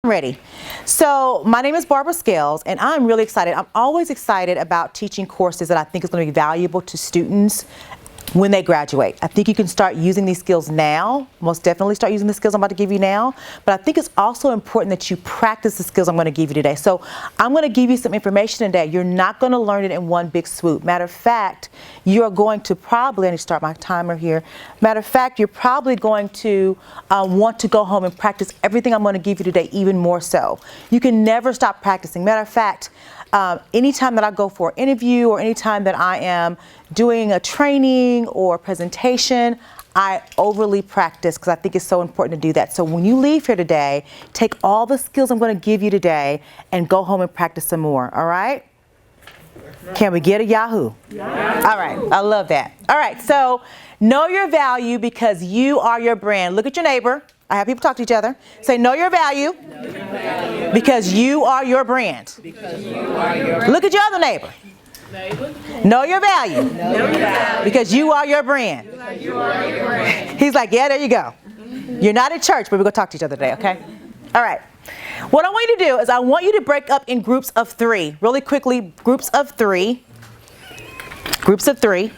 Ready. So my name is Barbara Scales, and I'm really excited. I'm always excited about teaching courses that I think is going to be valuable to students when they graduate. I think you can start using these skills now, most definitely start using the skills I'm about to give you now, but I think it's also important that you practice the skills I'm going to give you today. So I'm going to give you some information today. You're not going to learn it in one big swoop. Matter of fact, you're going to probably, let me start my timer here. Matter of fact, you're probably going to want to go home and practice everything I'm going to give you today, even more so. You can never stop practicing. Matter of fact, anytime that I go for an interview or anytime that I am doing a training or presentation, I overly practice because I think it's so important to do that. So when you leave here today, take all the skills I'm going to give you today and go home and practice some more, all right? Can we get a Yahoo? Yeah. All right, I love that. All right, so know your value because you are your brand. Look at your neighbor. I have people talk to each other. Say, know your value, because you are your brand. Look at your other neighbor. Know your value, because you are your brand. He's like, yeah, there you go. You're not at church, but we're going to talk to each other today, okay? All right. What I want you to do is I want you to break up in groups of 3. Really quickly, groups of 3. Groups of 3.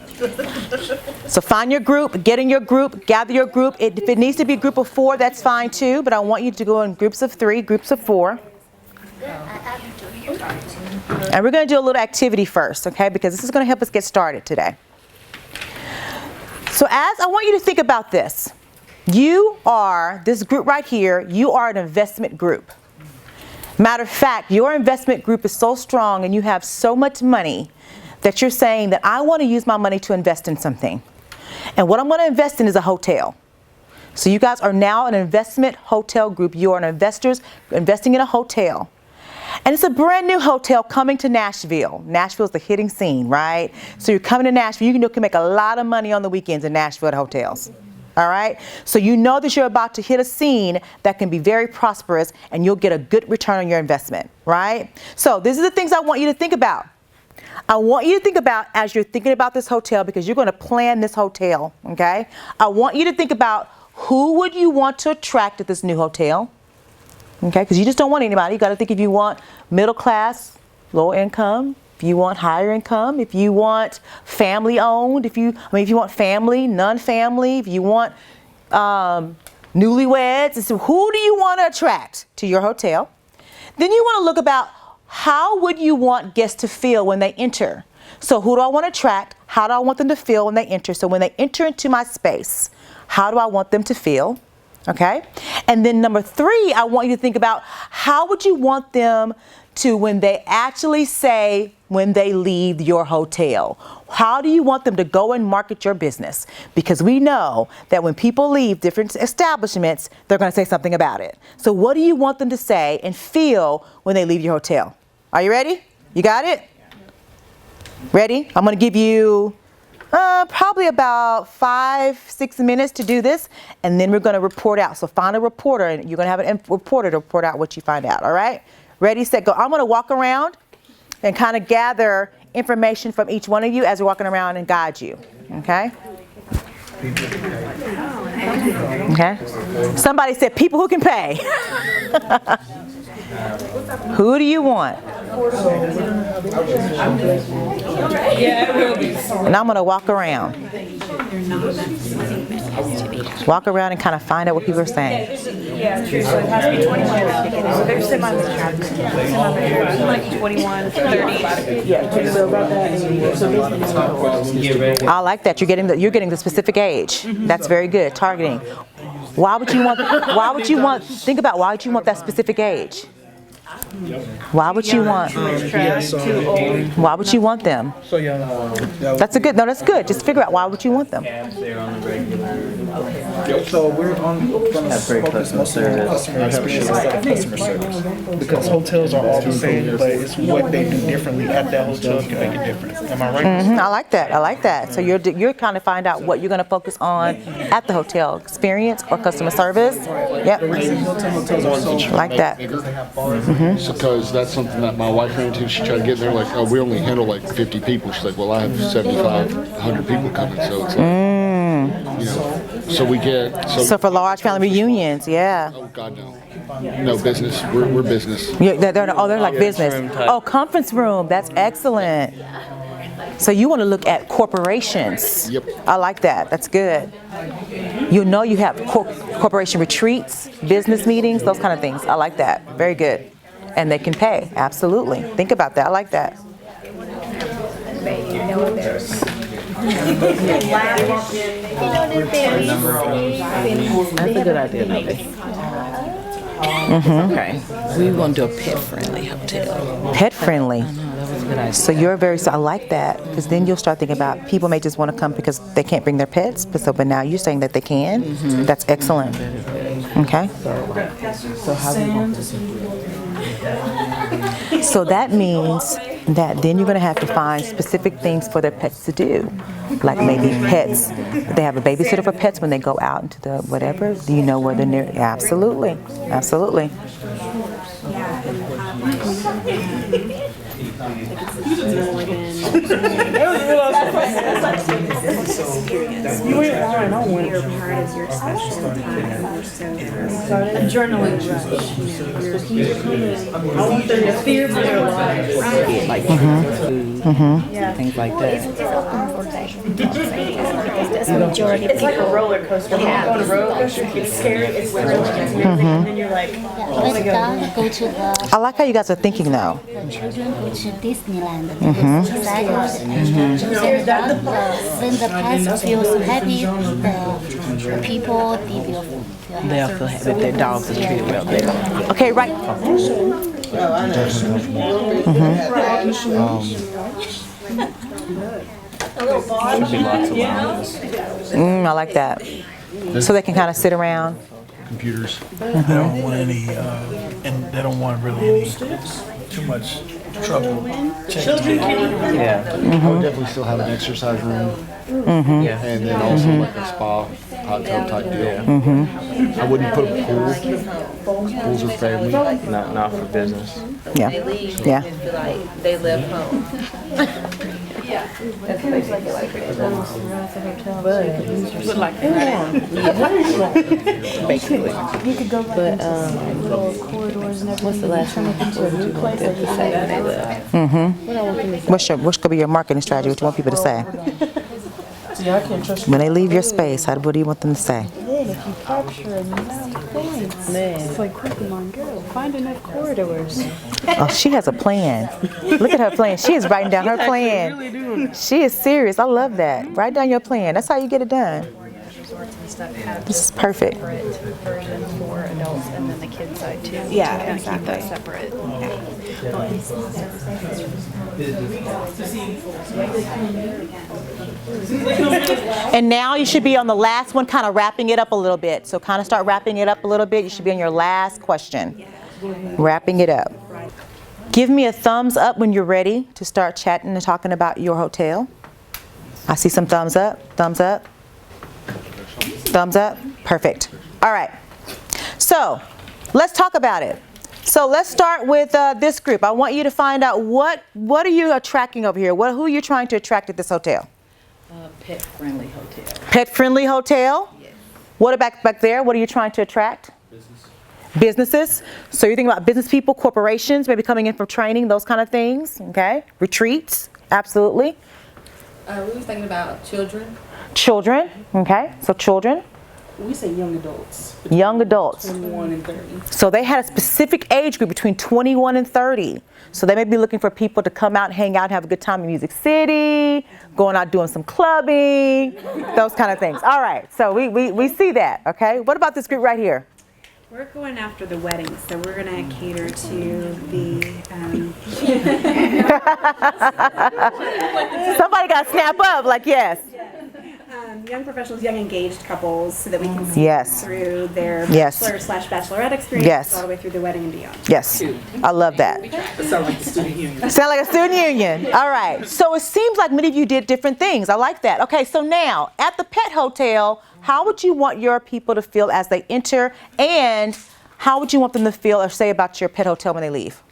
So find your group, get in your group, gather your group. If it needs to be a group of 4, that's fine too, but I want you to go in groups of 3, groups of 4. And we're going to do a little activity first, okay, because this is going to help us get started today. So as I want you to think about this, you are, this group right here, you are an investment group. Matter of fact, your investment group is so strong and you have so much money that you're saying that I want to use my money to invest in something. And what I'm going to invest in is a hotel. So you guys are now an investment hotel group. You are investors investing in a hotel. And it's a brand new hotel coming to Nashville. Nashville's the hitting scene, right? So you're coming to Nashville. You can make a lot of money on the weekends in Nashville at hotels. All right? So you know that you're about to hit a scene that can be very prosperous and you'll get a good return on your investment, right? So these are the things I want you to think about. I want you to think about as you're thinking about this hotel, because you're going to plan this hotel, okay? I want you to think about who would you want to attract at this new hotel, okay? Because you just don't want anybody. You got to think if you want middle class, low income, if you want higher income, if you want family owned, if you want family, non-family, if you want newlyweds. So who do you want to attract to your hotel? Then you want to look about how would you want guests to feel when they enter? So who do I want to attract? How do I want them to feel when they enter? So when they enter into my space, how do I want them to feel? Okay? And then number 3, I want you to think about how would you want them to, when they actually say, when they leave your hotel, how do you want them to go and market your business? Because we know that when people leave different establishments, they're going to say something about it. So what do you want them to say and feel when they leave your hotel? Are you ready? You got it? Ready? I'm going to give you probably about 5-6 minutes to do this, and then we're going to report out. So find a reporter, and you're going to have a reporter to report out what you find out. All right? Ready, set, go. I'm going to walk around and kind of gather information from each one of you as we're walking around and guide you. Okay? Okay? Somebody said people who can pay. Who do you want? And I'm going to walk around. Walk around and kind of find out what people are saying. Yeah, true. So it has to be 21. They're like 21, 30. I like that. You're getting the specific age. That's very good. Targeting. Why would you want that specific age? Why would you want? Why would you want them? That's a good. No, that's good. Just figure out why would you want them. So we're on focus mostly on customer experience instead of customer service, because hotels are all the same, but it's what they do differently at that hotel can make a difference. Am I right? Mm-hmm. I like that. I like that. So you're kind of find out what you're going to focus on at the hotel, experience or customer service. Yep. Like that. Mm-hmm. Because that's something that my wife ran into. She tried to get there like, oh, we only handle like 50 people. She's like, well, I have 7,500 people coming, so it's like. You know, so we get So for large family reunions, yeah. Oh God, no. No business. We're business. Yeah, they're like business. Oh, conference room. That's excellent. So you want to look at corporations. Yep. I like that. That's good. You know you have corporation retreats, business meetings, those kind of things. I like that. Very good. And they can pay. Absolutely. Think about that. I like that. That's a good idea. Okay. We want to do a pet-friendly hotel. Pet friendly. That was a good idea. So I like that, because then you'll start thinking about people may just want to come because they can't bring their pets, but now you're saying that they can. That's excellent. Okay. So how do you want this? So that means that then you're going to have to find specific things for their pets to do. Like maybe pets, they have a babysitter for pets when they go out into the whatever. Do you know where they're near? Absolutely. Absolutely. Adrenaline rush. I want them to fear for their lives. Like food, things like that. It's like a roller coaster. When you go on a roller coaster, it's scary, it's thrilling, and then you're like, When the dog go to the I like how you guys are thinking though. children go to Disneyland because the dog, when the pets feels happy, the people they will feel They'll feel happy if their dogs are treated well there. Okay, right. I like that. So they can kind of sit around. Computers. They don't want any, and they don't want really any too much trouble. Yeah. I would definitely still have an exercise room. Yeah. And then also like a spa, hot tub type deal. I wouldn't put a pool. Pools are family. Not for business. Yeah. Yeah. feel like they live home. Basically. but little corridors and everything. What's the last time you went to to say when they left? What's going to be your marketing strategy? What do you want people to say? When they leave your space, what do you want them to say? Then if you capture enough points, it's like Pokemon Go. Find enough corridors. Oh, she has a plan. Look at her plan. She is writing down her plan. She is serious. I love that. Write down your plan. That's how you get it done. This is perfect. Version for adults and then the kids side too. Yeah, Kind of keep that separate. And now you should be on the last one, kind of wrapping it up a little bit. So kind of start wrapping it up a little bit. You should be on your last question. Wrapping it up. Give me a thumbs up when you're ready to start chatting and talking about your hotel. I see some thumbs up. Thumbs up. Thumbs up. Perfect. All right. So let's talk about it. So let's start with this group. I want you to find out what are you attracting over here? Who are you trying to attract at this hotel? Pet-friendly hotel. Pet-friendly hotel? Yes. What about back there? What are you trying to attract? Businesses. So you're thinking about business people, corporations, maybe coming in for training, those kind of things. Okay. Retreats. Absolutely. We were thinking about children. Children. Okay. So children. We say young adults. Young adults. 21 and 30. So they had a specific age group between 21 and 30. So they may be looking for people to come out, hang out, and have a good time in Music City, going out doing some clubbing, those kind of things. All right, so we see that, okay? What about this group right here? We're going after the weddings, so we're going to cater to the Somebody got to snap up, like yes. young professionals, young engaged couples, so that we can see Yes. through their Yes. bachelor/bachelorette experience Yes. all the way through the wedding and beyond. Yes, I love that. Sound like the student union. Sound like a student union. All right, so it seems like many of you did different things. I like that. Okay, so now at the pet hotel, how would you want your people to feel as they enter, and how would you want them to feel or say about your pet hotel when they leave?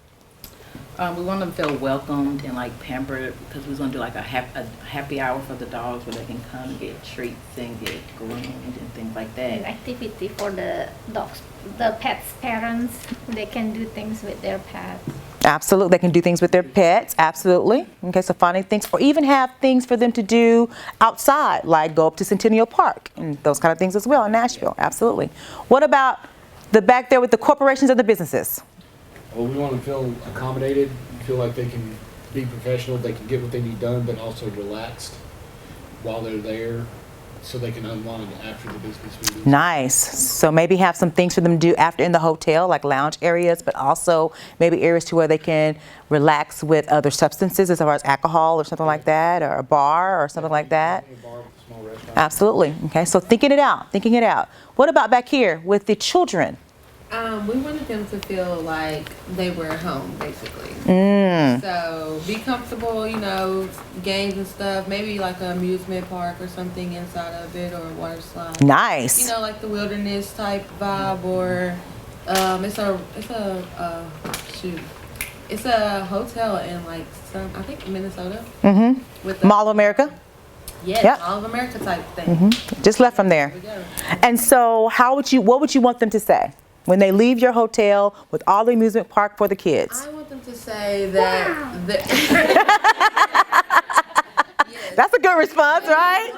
We want them to feel welcomed and like pampered because we're gonna do like a happy hour for the dogs where they can come and get treats and get groomed and things like An that. activity for the dogs, the pets' parents. They can do things with their pets. Absolutely, they can do things with their pets, absolutely. Okay, so finding things, or even have things for them to do outside, like go up to Centennial Park and those kind of things as well in Nashville, absolutely. What about the back there with the corporations and the businesses? Well, we want them to feel accommodated, feel like they can be professional, they can get what they need done, but also relaxed while they're there so they can unwind after the business meetings. Nice. So maybe have some things for them to do after in the hotel, like lounge areas, but also maybe areas to where they can relax with other substances as far as alcohol or something like that, or a bar or something like that. A bar with a small restaurant. Absolutely. Okay, so thinking it out, thinking it out. What about back here with the children? We wanted them to feel like they were at home, basically. So be comfortable, you know, games and stuff. Maybe like an amusement park or something inside of it, or a water slide. Nice. You know, like the wilderness type vibe, or it's a hotel in like I think Minnesota. With the, Mall of America? yes, Yep. Mall of America type thing. Just left from there. There we go. And so what would you want them to say when they leave your hotel with all the amusement park for the kids? I want them to say that. That's a good response, right?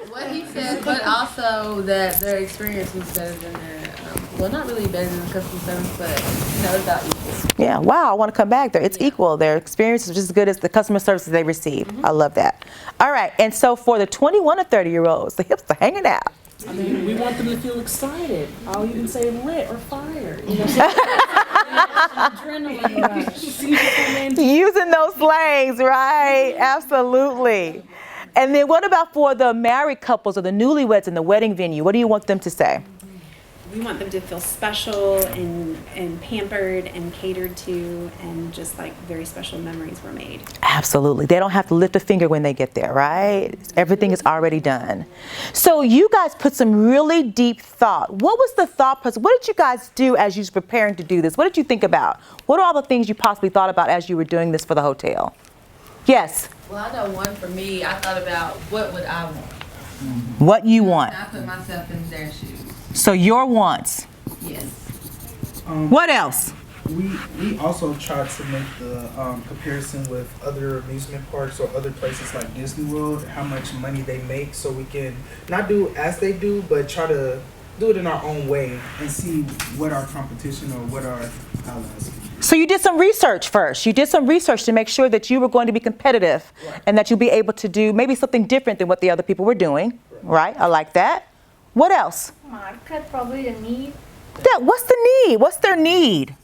What he said, but also that their experience was better than their, well, not really better than customer service, but you know, it's about equal. Yeah, wow, I want to come back there. It's equal. Their experience is just as good as the customer services they receive. I love that. All right, and so for the 21 to 30-year-olds, the hips are hanging out. I mean, we want them to feel excited. I'll even say lit or fire. You know, adrenaline rush. Using those slangs, right? Absolutely. And then what about for the married couples or the newlyweds in the wedding venue? What do you want them to say? We want them to feel special and pampered and catered to, and just like very special memories were made. Absolutely. They don't have to lift a finger when they get there, right? Everything is already done. So you guys put some really deep thought. What was the thought process? What did you guys do as you were preparing to do this? What did you think about? What are all the things you possibly thought about as you were doing this for the hotel? Yes? Well, I know one for me, I thought about what would I want. What you want. I put myself in their shoes. So your wants. Yes. What else? We also tried to make the comparison with other amusement parks or other places like Disney World, how much money they make, so we can not do as they do, but try to do it in our own way and see what our competition or what our allies. So you did some research first. You did some research to make sure that you were going to be competitive and that you'll be able to do maybe something different than what the other people were doing, right? I like that. What else? Market, probably the need. What's the need? What's their need?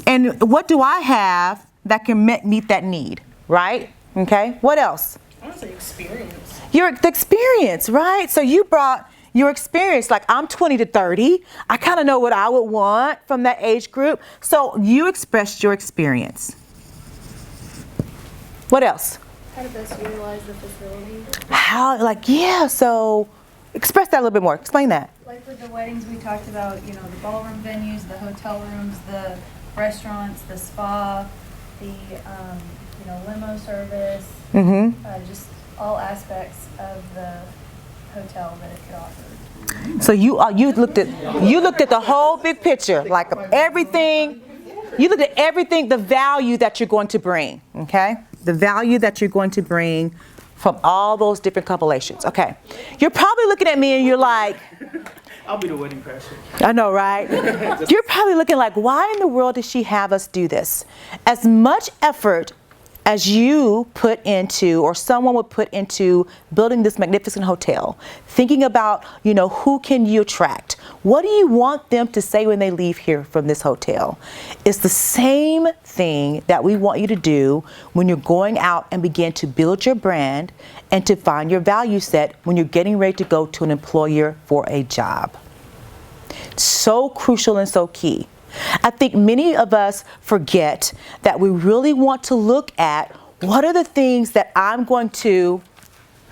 And what do I have that can meet that need, right? Okay, what else? I want to say experience. The experience, right? So you brought your experience, like I'm 20 to 30. I kind of know what I would want from that age group. So you expressed your experience. What else? How to best utilize the facility. So express that a little bit more. Explain that. Like with the weddings, we talked about, you know, the ballroom venues, the hotel rooms, the restaurants, the spa, the, you know, limo service, just all aspects of the hotel that it could offer. So you looked at the whole big picture, like of everything. You looked at everything, the value that you're going to bring, okay? The value that you're going to bring from all those different compilations. Okay. You're probably looking at me and you're like, I'll be the wedding crasher. I know, right? You're probably looking like, why in the world does she have us do this? As much effort as you put into, or someone would put into building this magnificent hotel, thinking about, you know, who can you attract? What do you want them to say when they leave here from this hotel? It's the same thing that we want you to do when you're going out and begin to build your brand and to find your value set when you're getting ready to go to an employer for a job. So crucial and so key. I think many of us forget that we really want to look at what are the things that I'm going to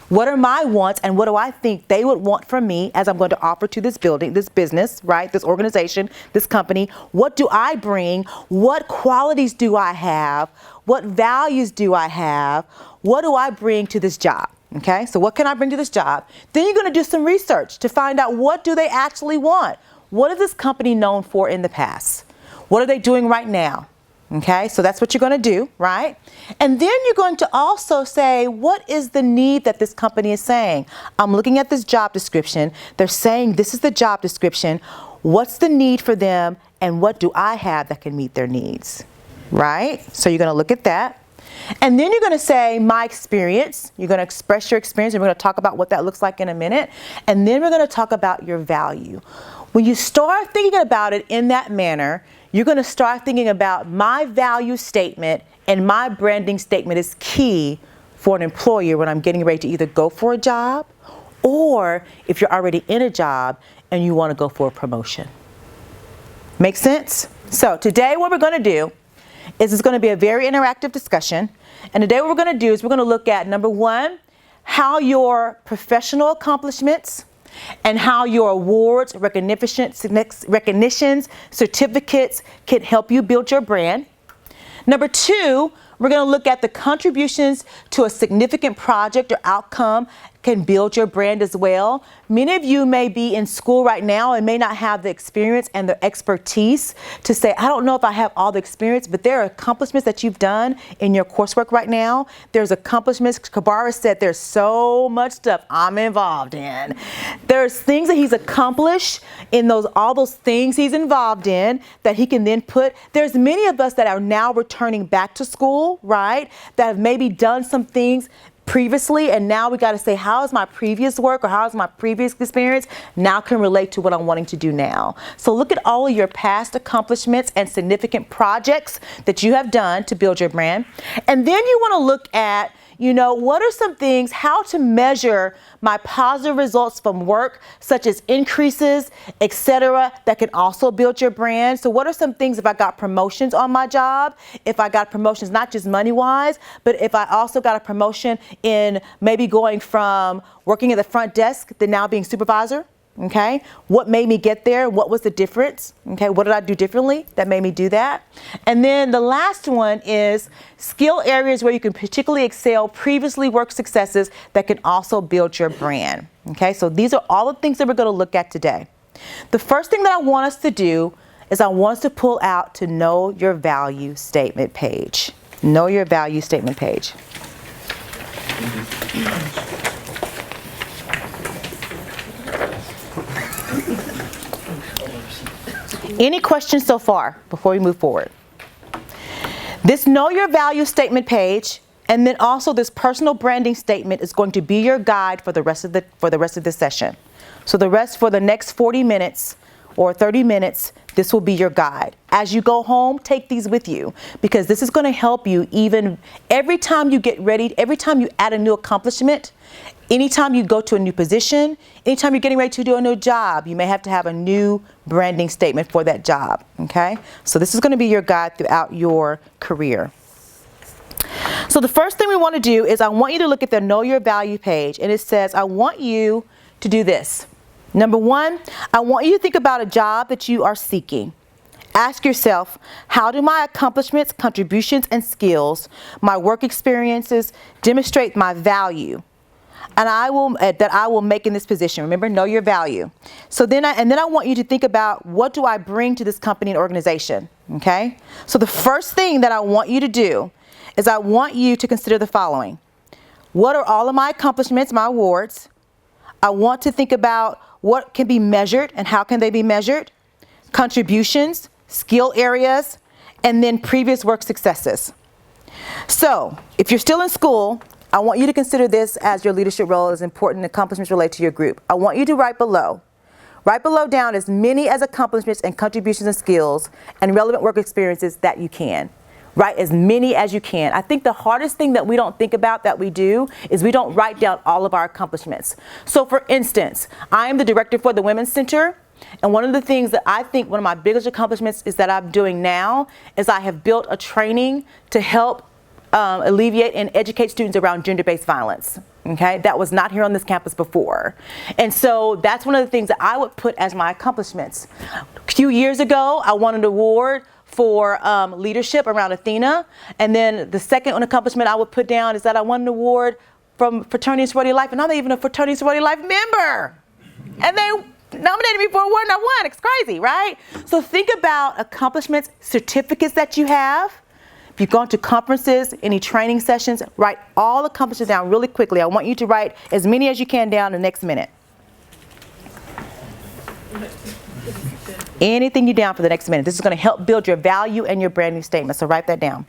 What are my wants and what do I think they would want from me as I'm going to offer to this building, this business, right? This organization, this company. What do I bring? What qualities do I have? What values do I have? What do I bring to this job? Okay, so what can I bring to this job? Then you're going to do some research to find out what do they actually want? What is this company known for in the past? What are they doing right now? Okay, so that's what you're going to do, right? And then you're going to also say, what is the need that this company is saying? I'm looking at this job description. They're saying this is the job description. What's the need for them? And what do I have that can meet their needs? Right? So you're going to look at that. And then you're going to say, my experience. You're going to express your experience. And we're going to talk about what that looks like in a minute. And then we're going to talk about your value. When you start thinking about it in that manner, you're going to start thinking about my value statement, and my branding statement is key for an employer when I'm getting ready to either go for a job, or if you're already in a job and you want to go for a promotion. Make sense? So today what we're going to do is it's going to be a very interactive discussion. And today what we're going to do is we're going to look at, number one, how your professional accomplishments and how your awards, recognitions, certificates can help you build your brand. Number two, we're going to look at the contributions to a significant project or outcome can build your brand as well. Many of you may be in school right now and may not have the experience and the expertise to say, I don't know if I have all the experience, but there are accomplishments that you've done in your coursework right now. There's accomplishments. Kabara said there's so much stuff I'm involved in. There's things that he's accomplished in all those things he's involved in that he can then put. There's many of us that are now returning back to school, right, that have maybe done some things previously, and now we got to say, how is my previous work or how is my previous experience now can relate to what I'm wanting to do now. So look at all of your past accomplishments and significant projects that you have done to build your brand. And then you want to look at, what are some things, how to measure my positive results from work, such as increases, etc., that can also build your brand. So what are some things if I got promotions on my job, if I got promotions not just money-wise, but if I also got a promotion in maybe going from working at the front desk to now being supervisor? Okay, what made me get there? What was the difference? Okay, what did I do differently that made me do that? And then the last one is skill areas where you can particularly excel, previously worked successes that can also build your brand. Okay, so these are all the things that we're going to look at today. The first thing that I want us to do is I want us to pull out to know your value statement page. Know your value statement page. Any questions so far before we move forward? This know your value statement page, and then also this personal branding statement is going to be your guide for the rest of the session. So for the next 40 minutes or 30 minutes, this will be your guide. As you go home, take these with you, because this is going to help you even every time you get ready, every time you add a new accomplishment, anytime you go to a new position, anytime you're getting ready to do a new job, you may have to have a new branding statement for that job, okay? So this is going to be your guide throughout your career. So the first thing we want to do is I want you to look at the Know Your Value page, and it says I want you to do this. Number one, I want you to think about a job that you are seeking. Ask yourself, how do my accomplishments, contributions, and skills, my work experiences demonstrate my value? And I will make in this position. Remember, know your value. So then I want you to think about, what do I bring to this company and organization? Okay? So the first thing that I want you to do is I want you to consider the following. What are all of my accomplishments, my awards? I want to think about what can be measured and how can they be measured, contributions, skill areas, and then previous work successes. So if you're still in school, I want you to consider this as your leadership role as important accomplishments related to your group. I want you to write below down as many as accomplishments and contributions and skills and relevant work experiences that you can. Write as many as you can. I think the hardest thing that we don't think about that we do is we don't write down all of our accomplishments. So for instance, I am the director for the Women's Center. And one of the things that I think one of my biggest accomplishments is that I'm doing now is I have built a training to help alleviate and educate students around gender-based violence. Okay, that was not here on this campus before. And so that's one of the things that I would put as my accomplishments. A few years ago, I won an award for leadership around Athena. And then the second accomplishment I would put down is that I won an award from Fraternity and Sorority Life, and I'm not even a Fraternity and Sorority Life member. And they nominated me for an award and I won. It's crazy, right? So think about accomplishments, certificates that you have. If you've gone to conferences, any training sessions, write all the accomplishments down really quickly. I want you to write as many as you can down in the next minute. Anything you down for the next minute. This is going to help build your value and your brand new statement. So write that down.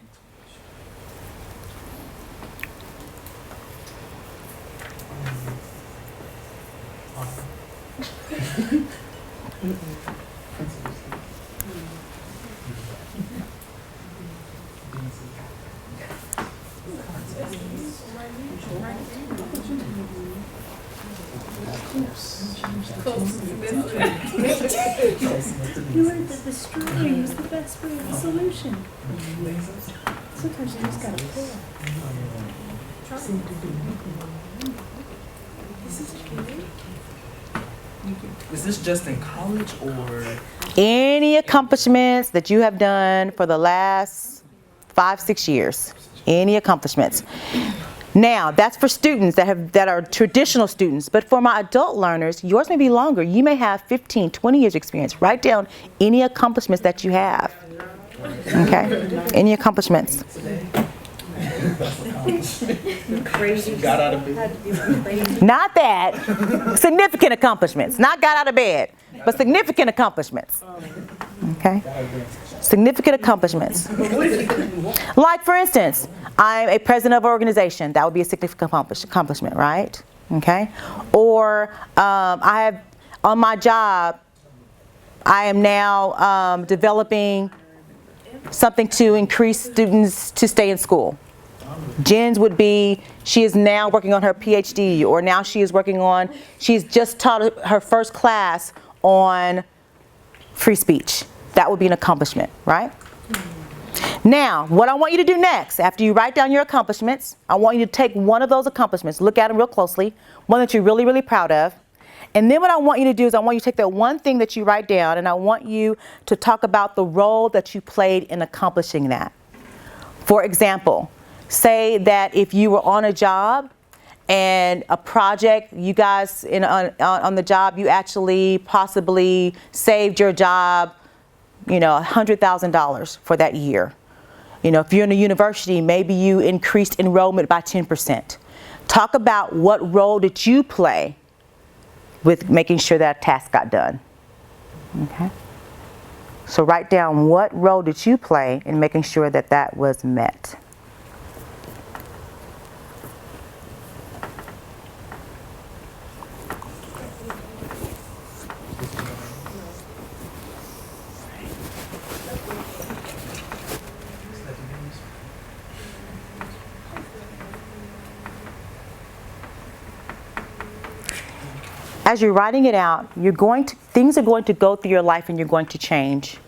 You learned that the strawberry was the best way of the solution. Sometimes you just gotta pull. Is this just in college or? Any accomplishments that you have done for the last 5-6 years. Any accomplishments. Now, that's for students that are traditional students, but for my adult learners, yours may be longer. You may have 15, 20 years experience. Write down any accomplishments that you have. Okay? Any accomplishments. Got out of bed. Not that. Significant accomplishments. Not got out of bed, but significant accomplishments. Okay? Significant accomplishments. Like, for instance, I'm a president of an organization. That would be a significant accomplishment, right? Okay? Or I have, on my job, I am now developing something to increase students to stay in school. Jen's would be, she is now working on her PhD, or now she's just taught her first class on free speech. That would be an accomplishment, right? Now, what I want you to do next, after you write down your accomplishments, I want you to take one of those accomplishments, look at them real closely, one that you're really, really proud of. And then what I want you to do is I want you to take that one thing that you write down and I want you to talk about the role that you played in accomplishing that. For example, say that if you were on a job and a project, you guys on the job, you actually possibly saved your job, $100,000 for that year. If you're in a university, maybe you increased enrollment by 10%. Talk about what role did you play with making sure that task got done. Okay? So write down what role did you play in making sure that that was met. As you're writing it out, things are going to go through your life and you're going to change.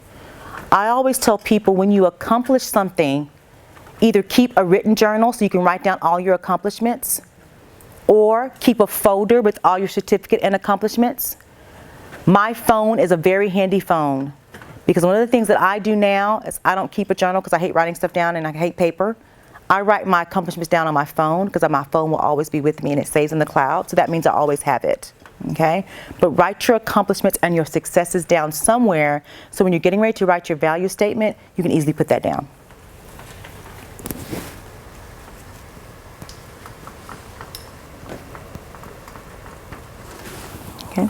I always tell people when you accomplish something, either keep a written journal so you can write down all your accomplishments, or keep a folder with all your certificate and accomplishments. My phone is a very handy phone because one of the things that I do now is I don't keep a journal because I hate writing stuff down and I hate paper. I write my accomplishments down on my phone because my phone will always be with me and it stays in the cloud, so that means I always have it. Okay? But write your accomplishments and your successes down somewhere so when you're getting ready to write your value statement, you can easily put that down. Okay?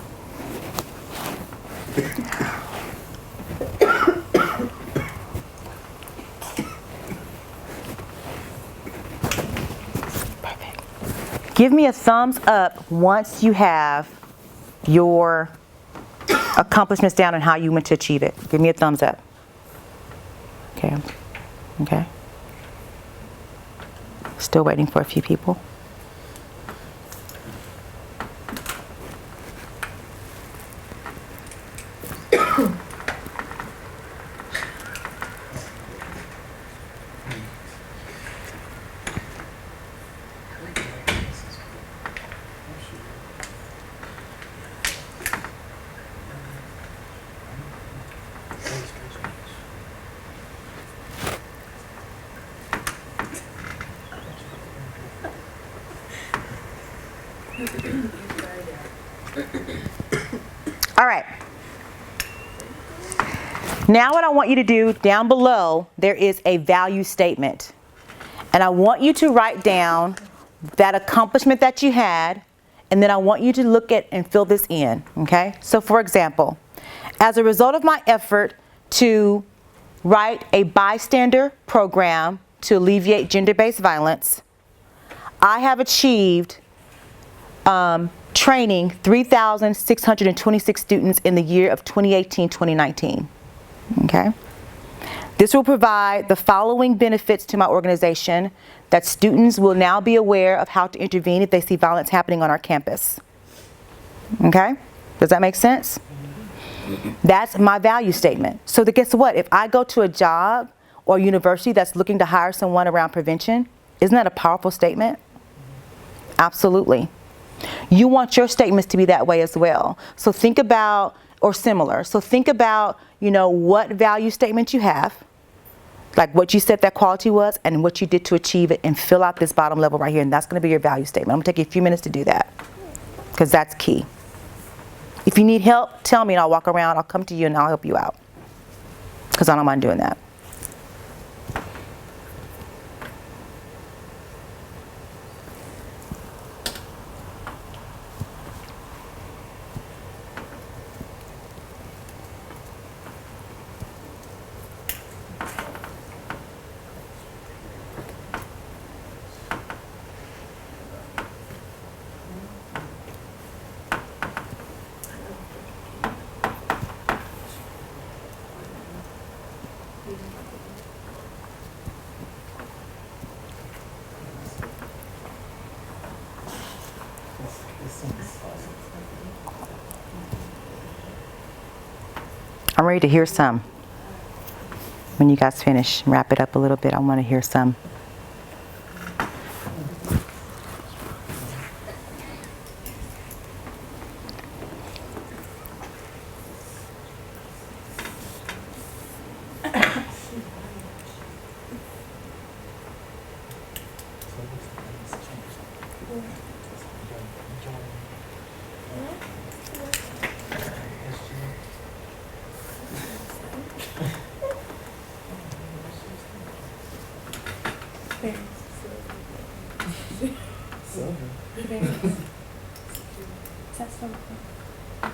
Perfect. Give me a thumbs up once you have your accomplishments down and how you went to achieve it. Give me a thumbs up. Okay. Okay. Still waiting for a few people. All right. Now what I want you to do, down below, there is a value statement. And I want you to write down that accomplishment that you had, and then I want you to look at and fill this in, okay? So for example, as a result of my effort to write a bystander program to alleviate gender-based violence, I have achieved training 3,626 students in the year of 2018-2019. Okay? This will provide the following benefits to my organization: that students will now be aware of how to intervene if they see violence happening on our campus. Okay? Does that make sense? That's my value statement. So that, guess what? If I go to a job or university that's looking to hire someone around prevention, isn't that a powerful statement? Absolutely. You want your statements to be that way as well. So think about, or similar. So think about, you know, what value statement you have, like what you said that quality was and what you did to achieve it, and fill out this bottom level right here, and that's going to be your value statement. I'm going to take you a few minutes to do that because that's key. If you need help, tell me and I'll walk around, I'll come to you and I'll help you out because I don't mind doing that. I'm ready to hear some. When you guys finish, wrap it up a little bit. I want to hear some.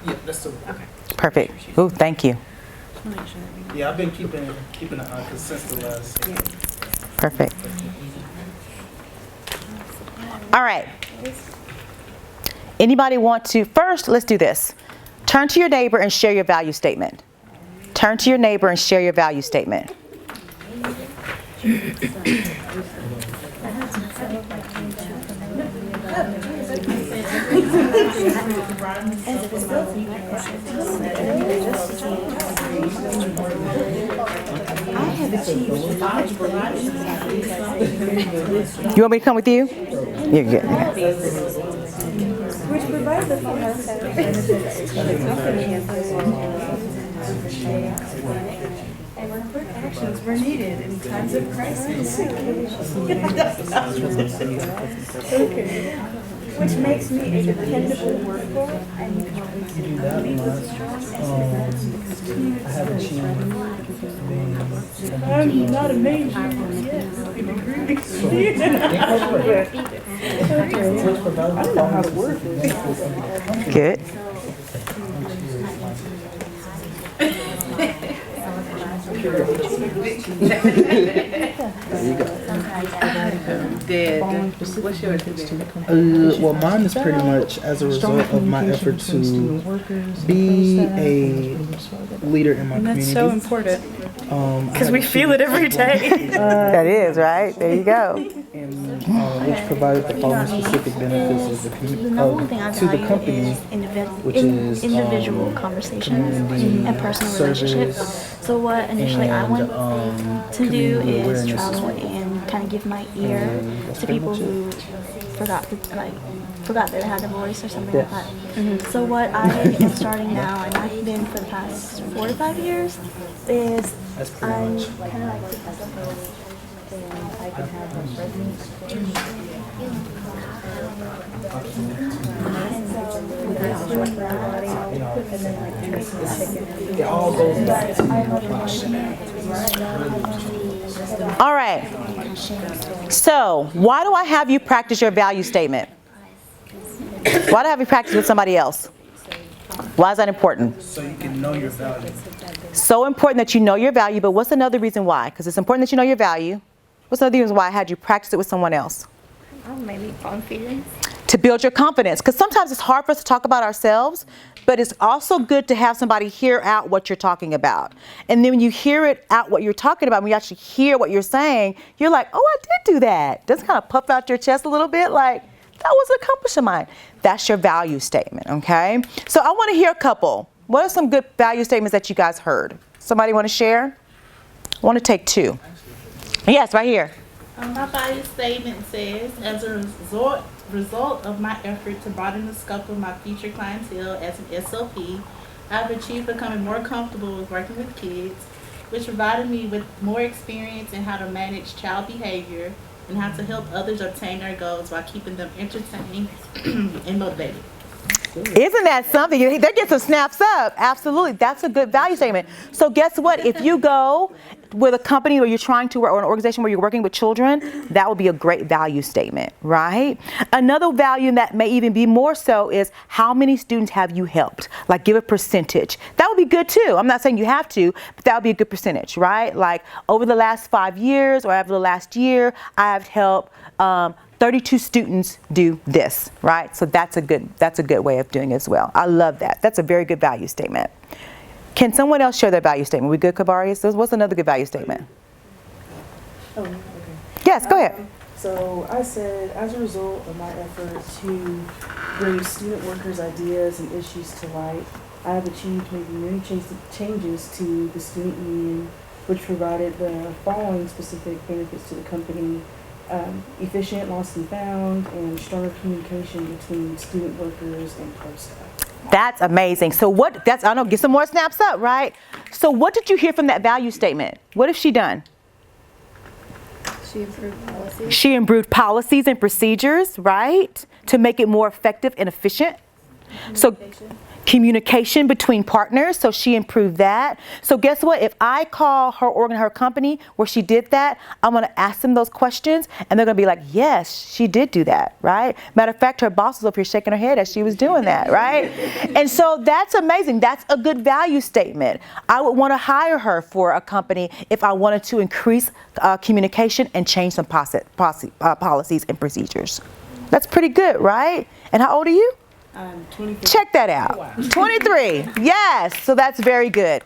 Yeah, that's the. Okay. Perfect. Ooh, thank you. Yeah, I've been keeping it since the last. Perfect. All right. Anybody want to, first, let's do this. Turn to your neighbor and share your value statement. Turn to your neighbor and share your value statement. You want me to come with you? You're good. Which provides the full health benefits to the company and when quick actions were needed in times of crisis. Okay. Which makes me a dependable worker and company with strong I'm not a major yet. I don't know how to work it. Good. Well, mine is pretty much as a result of my effort to be a leader in my community. That's so important. Because We feel it every day. That is, right? There you go. Which provided the following specific benefits of to the company, which is individual conversations and personal relationships. So what initially I wanted to do is travel and kind of give my ear to people who forgot that they had a voice or something like that. So what I am starting now, and I've been for the past 4 to 5 years, is I'm kind of like put myself and I can have residents. And so It all goes back to All right. So, why do I have you practice your value statement? Why do I have you practice with somebody else? Why is that important? so you can know your value. So important that you know your value, but what's another reason why? Because it's important that you know your value. What's another reason why I had you practice it with someone else? Maybe confidence. To build your confidence. Because sometimes it's hard for us to talk about ourselves, but it's also good to have somebody hear out what you're talking about. And then when you hear it out what you're talking about, when you actually hear what you're saying, you're like, oh, I did do that. Doesn't kind of puff out your chest a little bit, like, that was an accomplishment of mine. That's your value statement, okay? So I want to hear a couple. What are some good value statements that you guys heard? Somebody want to share? I want to take two. Yes, right here. My value statement says, as a result of my effort to broaden the scope of my future clientele as an SLP, I've achieved becoming more comfortable with working with kids, which provided me with more experience in how to manage child behavior and how to help others obtain their goals while keeping them entertained and motivated. Isn't that something? They get some snaps up. Absolutely. That's a good value statement. So guess what? If you go with a company where you're trying to work, or an organization where you're working with children, that would be a great value statement, right? Another value that may even be more so is how many students have you helped? Like give a percentage. That would be good too. I'm not saying you have to, but that would be a good percentage, right? Like over the last 5 years or over the last year, I have helped 32 students do this, right? So that's a good way of doing it as well. I love that. That's a very good value statement. Can someone else share their value statement? We good, Kabari? So what's another good value statement? Oh, okay. Yes, go ahead. So I said, as a result of my effort to bring student workers' ideas and issues to light, I have achieved making many changes to the student union, which provided the following specific benefits to the company: efficient, lost and found, and stronger communication between student workers and pro staff. That's amazing. So I know, get some more snaps up, right? So what did you hear from that value statement? What has she done? She improved policies. She improved policies and procedures, right? To make it more effective and efficient. So communication between partners, so she improved that. So guess what? If I call her company where she did that, I'm going to ask them those questions, and they're going to be like, yes, she did do that, right? Matter of fact, her boss was up here shaking her head as she was doing that, right? And so that's amazing. That's a good value statement. I would want to hire her for a company if I wanted to increase communication and change some policies and procedures. That's pretty good, right? And how old are you? 23. Check that out. Wow. 23. Yes. So that's very good.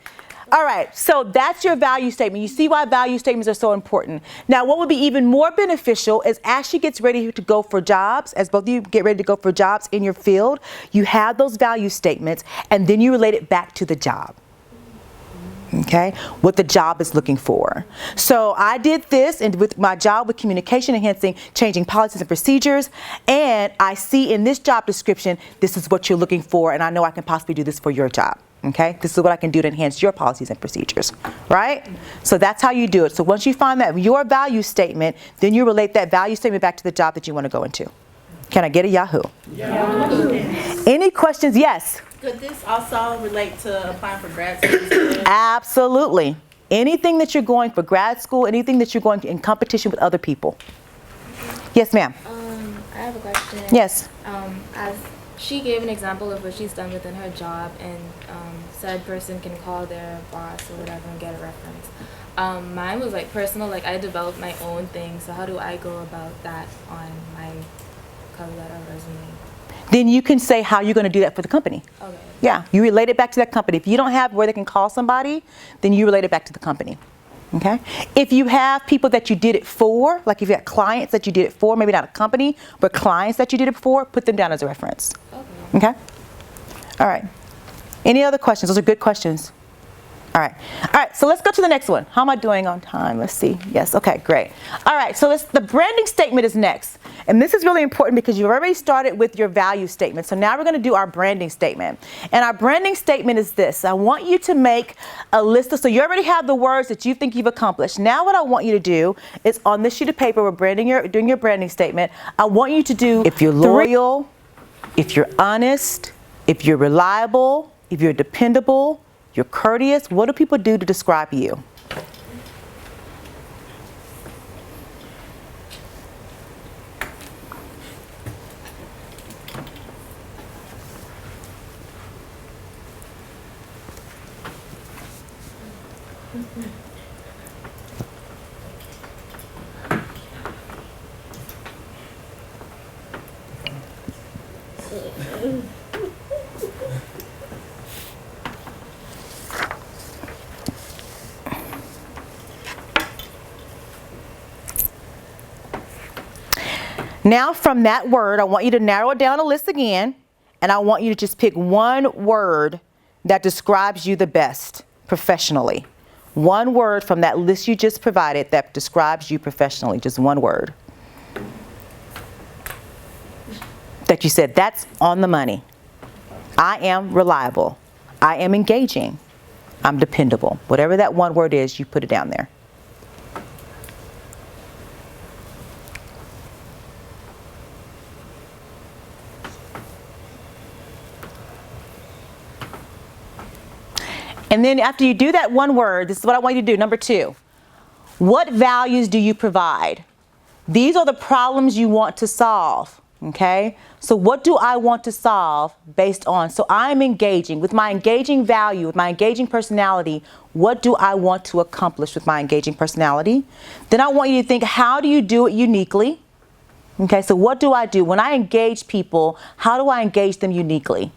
All right. So that's your value statement. You see why value statements are so important. Now, what would be even more beneficial is as she gets ready to go for jobs, as both of you get ready to go for jobs in your field, you have those value statements, and then you relate it back to the job. Okay, what the job is looking for. So I did this, and with my job with communication enhancing, changing policies and procedures, and I see in this job description, this is what you're looking for, and I know I can possibly do this for your job. Okay, this is what I can do to enhance your policies and procedures, right? So that's how you do it. So once you find that your value statement, then you relate that value statement back to the job that you want to go into. Can I get a Yahoo? Yeah. Any questions? Yes. Could this also relate to applying for grad school? Absolutely. Anything that you're going for grad school, anything that you're going in competition with other people. Yes, ma'am. I have a question. Yes. As she gave an example of what she's done within her job, and said person can call their boss or whatever and get a reference. Mine was like personal, like I developed my own thing. So how do I go about that on my cover letter or resume? Then you can say how you're going to do that for the company. Okay. Yeah, you relate it back to that company. If you don't have where they can call somebody, then you relate it back to the company. Okay? If you have people that you did it for, like if you have clients that you did it for, maybe not a company, but clients that you did it for, put them down as a reference. Okay. Okay? All right. Any other questions? Those are good questions. All right. All right, so let's go to the next one. How am I doing on time? Let's see. Yes, okay, great. All right, so the branding statement is next. And this is really important because you've already started with your value statement. So now we're going to do our branding statement. And our branding statement is this. I want you to make a list of, so you already have the words that you think you've accomplished. Now what I want you to do is on this sheet of paper, we're doing your branding statement. I want you to do, if you're loyal, if you're honest, if you're reliable, if you're dependable, you're courteous, what do people do to describe you? Now from that word, I want you to narrow it down a list again, and I want you to just pick one word that describes you the best professionally. One word from that list you just provided that describes you professionally, just one word. That you said, that's on the money. I am reliable. I am engaging. I'm dependable. Whatever that one word is, you put it down there. And then after you do that one word, this is what I want you to do. Number 2, what values do you provide? These are the problems you want to solve, okay? So what do I want to solve based on? So I'm engaging. With my engaging value, with my engaging personality, what do I want to accomplish with my engaging personality? Then I want you to think, how do you do it uniquely? Okay, so what do I do? When I engage people, how do I engage them uniquely?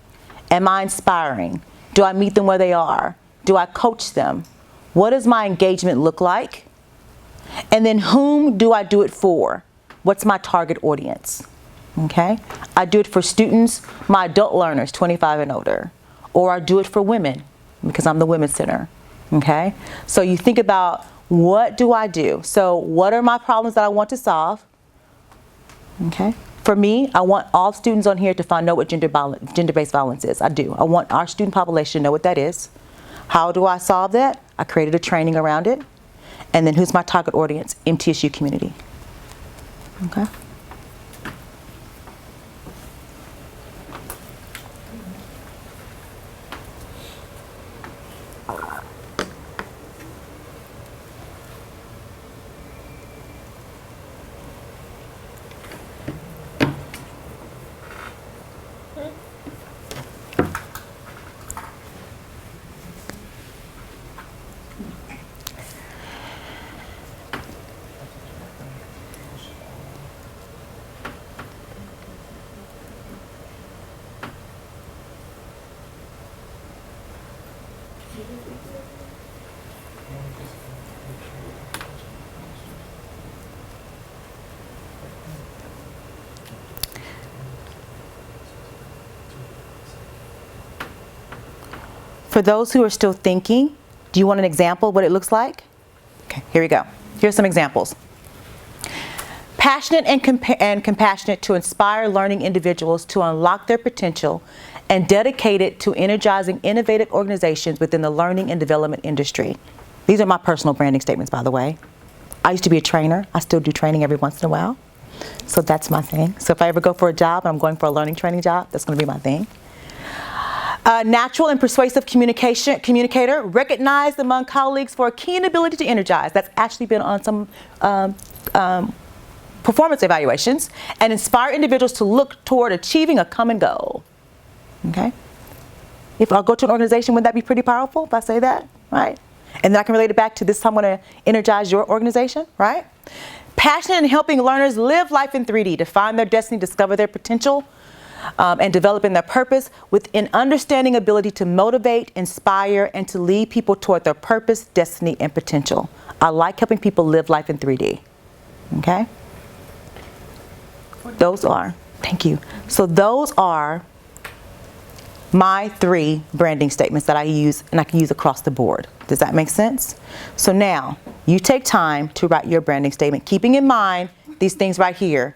Am I inspiring? Do I meet them where they are? Do I coach them? What does my engagement look like? And then whom do I do it for? What's my target audience? Okay? I do it for students, my adult learners, 25 and older. Or I do it for women, because I'm the Women's Center. Okay? So you think about, what do I do? So what are my problems that I want to solve? Okay? For me, I want all students on here to know what gender-based violence is. I do. I want our student population to know what that is. How do I solve that? I created a training around it. And then who's my target audience? MTSU community. Okay? For those who are still thinking, do you want an example of what it looks like? Okay, here we go. Here's some examples. Passionate and compassionate to inspire learning individuals to unlock their potential, and dedicated to energizing innovative organizations within the learning and development industry. These are my personal branding statements, by the way. I used to be a trainer. I still do training every once in a while. So that's my thing. So if I ever go for a job and I'm going for a learning training job, that's going to be my thing. Natural and persuasive communicator, recognized among colleagues for a keen ability to energize. That's actually been on some performance evaluations, and inspire individuals to look toward achieving a common goal. Okay? If I go to an organization, wouldn't that be pretty powerful if I say that, right? And then I can relate it back to this time I'm going to energize your organization, right? Passionate in helping learners live life in 3D, define their destiny, discover their potential, and developing their purpose with an understanding ability to motivate, inspire, and to lead people toward their purpose, destiny, and potential. I like helping people live life in 3D. Okay? Those are, thank you. So those are my 3 branding statements that I use, and I can use across the board. Does that make sense? So now, you take time to write your branding statement, keeping in mind these things right here.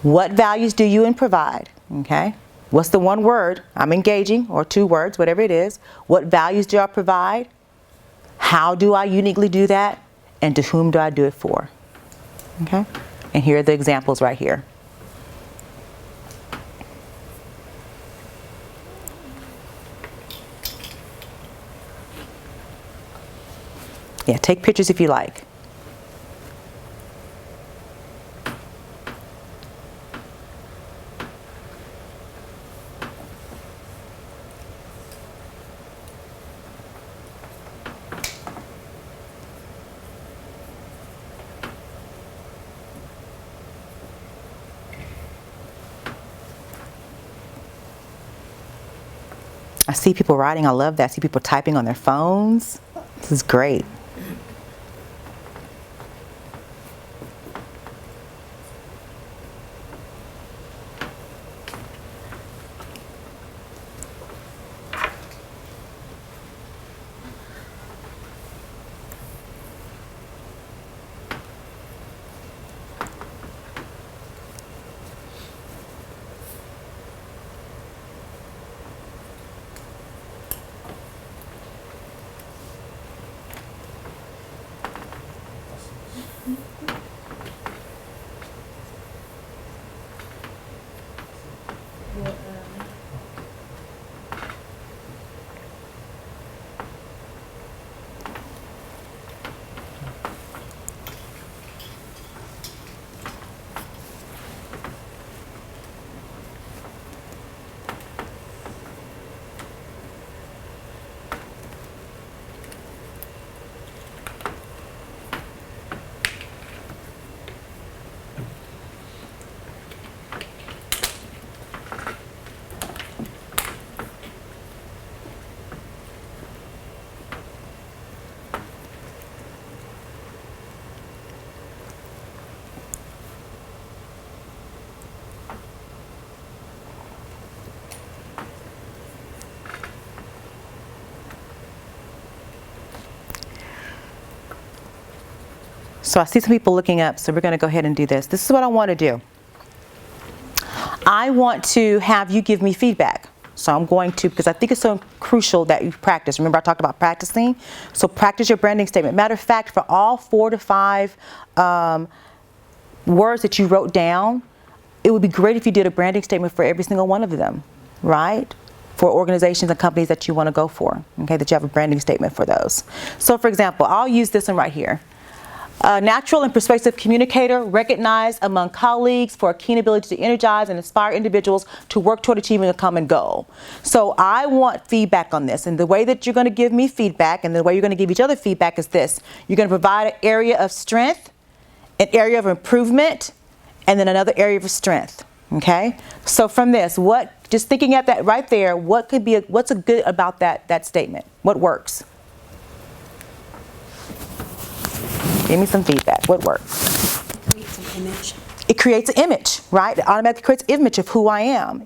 What values do you provide? Okay? What's the one word? I'm engaging, or 2 words, whatever it is. What values do I provide? How do I uniquely do that? And to whom do I do it for? Okay? And here are the examples right here. Yeah, take pictures if you like. I see people writing. I love that. I see people typing on their phones. This is great. So I see some people looking up, so we're going to go ahead and do this. This is what I want to do. I want to have you give me feedback. So I'm going to, because I think it's so crucial that you practice. Remember I talked about practicing? So practice your branding statement. Matter of fact, for all 4 to 5 words that you wrote down, it would be great if you did a branding statement for every single one of them, right? For organizations and companies that you want to go for, okay, that you have a branding statement for those. So for example, I'll use this one right here. A natural and persuasive communicator, recognized among colleagues for a keen ability to energize and inspire individuals to work toward achieving a common goal. So I want feedback on this, and the way that you're going to give me feedback and the way you're going to give each other feedback is this. You're going to provide an area of strength, an area of improvement, and then another area of strength. Okay? So from this, just thinking at that right there, what's a good about that statement? What works? Give me some feedback. What works? It creates an image. It creates an image, right? It automatically creates an image of who I am.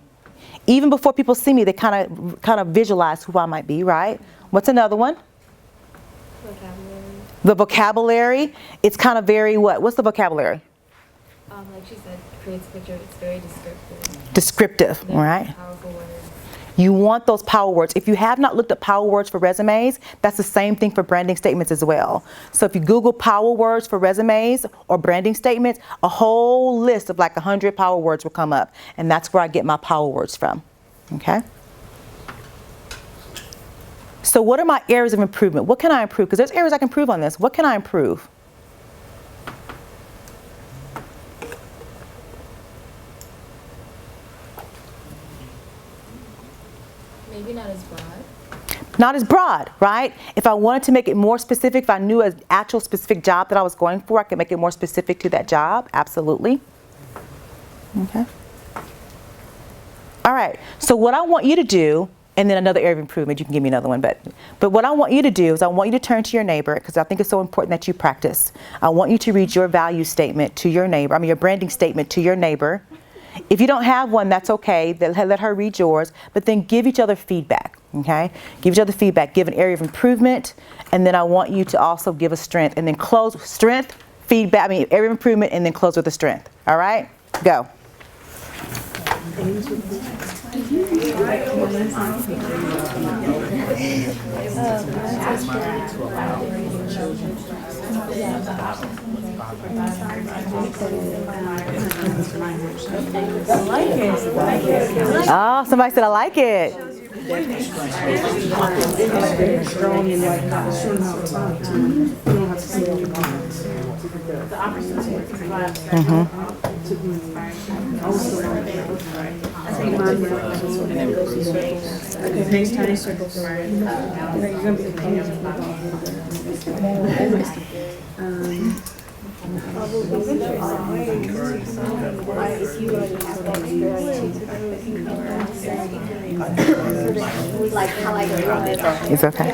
Even before people see me, they kind of visualize who I might be, right? What's another one? Vocabulary. The vocabulary. It's kind of very what? What's the vocabulary? Like she said, creates a picture. It's very descriptive. Descriptive, Very right? powerful words. You want those power words. If you have not looked at power words for resumes, that's the same thing for branding statements as well. So if you Google power words for resumes or branding statements, a whole list of like 100 power words will come up. And that's where I get my power words from. Okay? So what are my areas of improvement? What can I improve? Because there's areas I can improve on this. What can I improve? Maybe not as broad. Not as broad, right? If I wanted to make it more specific, if I knew an actual specific job that I was going for, I could make it more specific to that job. Absolutely. Okay. All right. So what I want you to do, and then another area of improvement, you can give me another one, but what I want you to do is I want you to turn to your neighbor, because I think it's so important that you practice. I want you to read your value statement to your neighbor, your branding statement to your neighbor. If you don't have one, that's okay. Let her read yours, but then give each other feedback, okay? Give each other feedback, give an area of improvement, and then I want you to also give a strength, and then close with strength, feedback, area of improvement, and then close with a strength. All right? Go. Oh, somebody said I like it. very strong and like not a short amount of time. You don't have to say all your comments. The opportunity to provide Next time, circle for you're gonna be It's okay.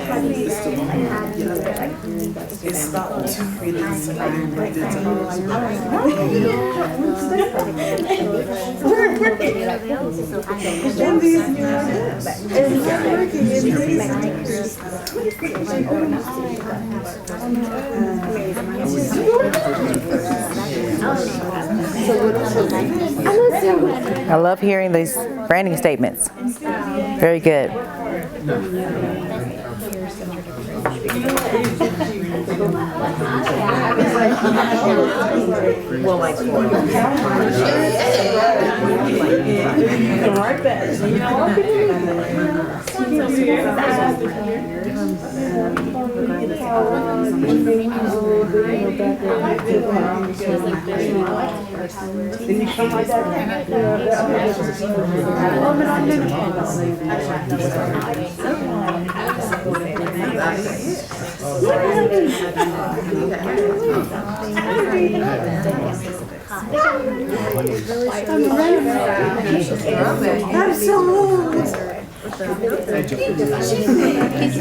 I love hearing these branding statements. Very good.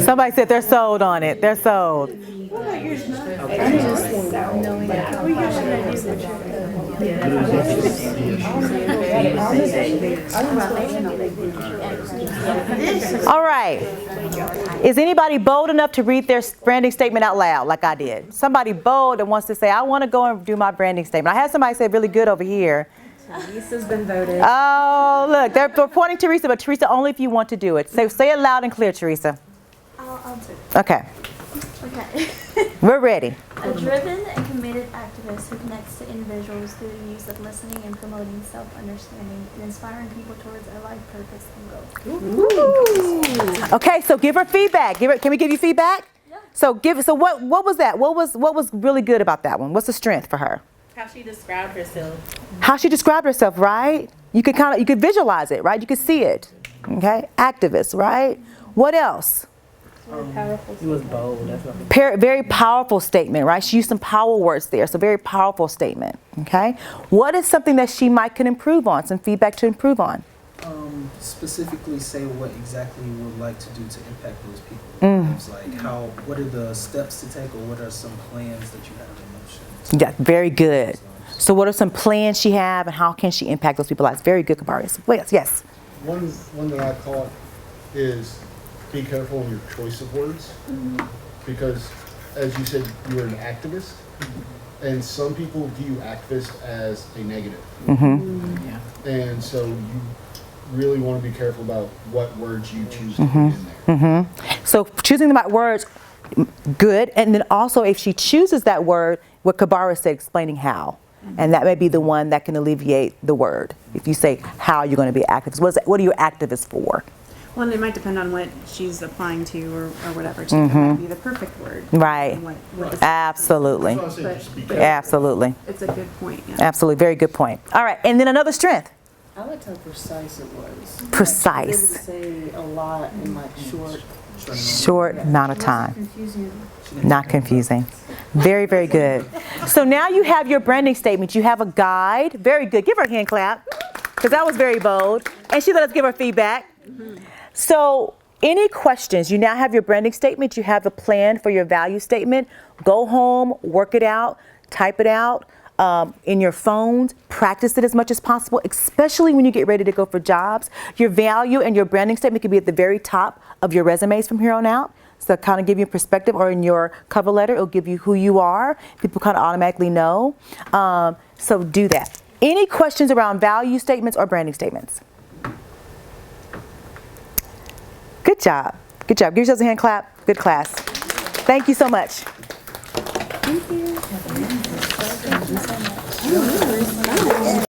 Somebody said they're sold on it. They're sold. All right. Is anybody bold enough to read their branding statement out loud like I did? Somebody bold that wants to say, I want to go and do my branding statement. I had somebody say really good over here. Teresa's been voted. Oh, look, they're pointing Teresa, but Teresa, only if you want to do it. So say it loud and clear, Teresa. I'll do it. Okay. Okay. We're ready. A driven and committed activist who connects to individuals through the use of listening and promoting self-understanding and inspiring people towards a life purpose and goal. Ooh. Okay, so give her feedback. Can we give you feedback? Yeah. So what was that? What was really good about that one? What's the strength for her? how she described herself. How she described herself, right? You could visualize it, right? You could see it. Okay, activist, right? What else? He was bold. That's what Very powerful statement, right? She used some power words there, so very powerful statement. Okay, what is something that she can improve on? Some feedback to improve on. Specifically, say what exactly you would like to do to impact those people. It's like what are the steps to take, or what are some plans that you have in motion? Yeah, very good. So what are some plans she have, and how can she impact those people's lives? Very good, Kabari. Yes. One that I caught is be careful in your choice of words, because as you said, you were an activist, and some people view activist as a negative. And so you really want to be careful about what words you choose to put in there. So choosing the right words, good. And then also if she chooses that word, what Kabara said, explaining how. And that may be the one that can alleviate the word. If you say how you're going to be activist. What are you activist for? Well, it might depend on what she's applying to or whatever. Too. That might be the perfect word. Right. Absolutely. Absolutely. It's a good point. Yeah. Absolutely. Very good point. All right. And then another strength. I liked how precise it was. Precise. Like, say a lot in like Short amount of time. Not confusing. Very, very good. So now you have your branding statement. You have a guide. Very good. Give her a hand clap, because that was very bold. And she let us give her feedback. So any questions? You now have your branding statement. You have a plan for your value statement. Go home, work it out, type it out. In your phones, practice it as much as possible, especially when you get ready to go for jobs. Your value and your branding statement can be at the very top of your resumes from here on out. So kind of give you perspective, or in your cover letter, it'll give you who you are. People kind of automatically know. So do that. Any questions around value statements or branding statements? Good job. Good job. Give yourselves a hand clap. Good class. Thank you so much. Thank you.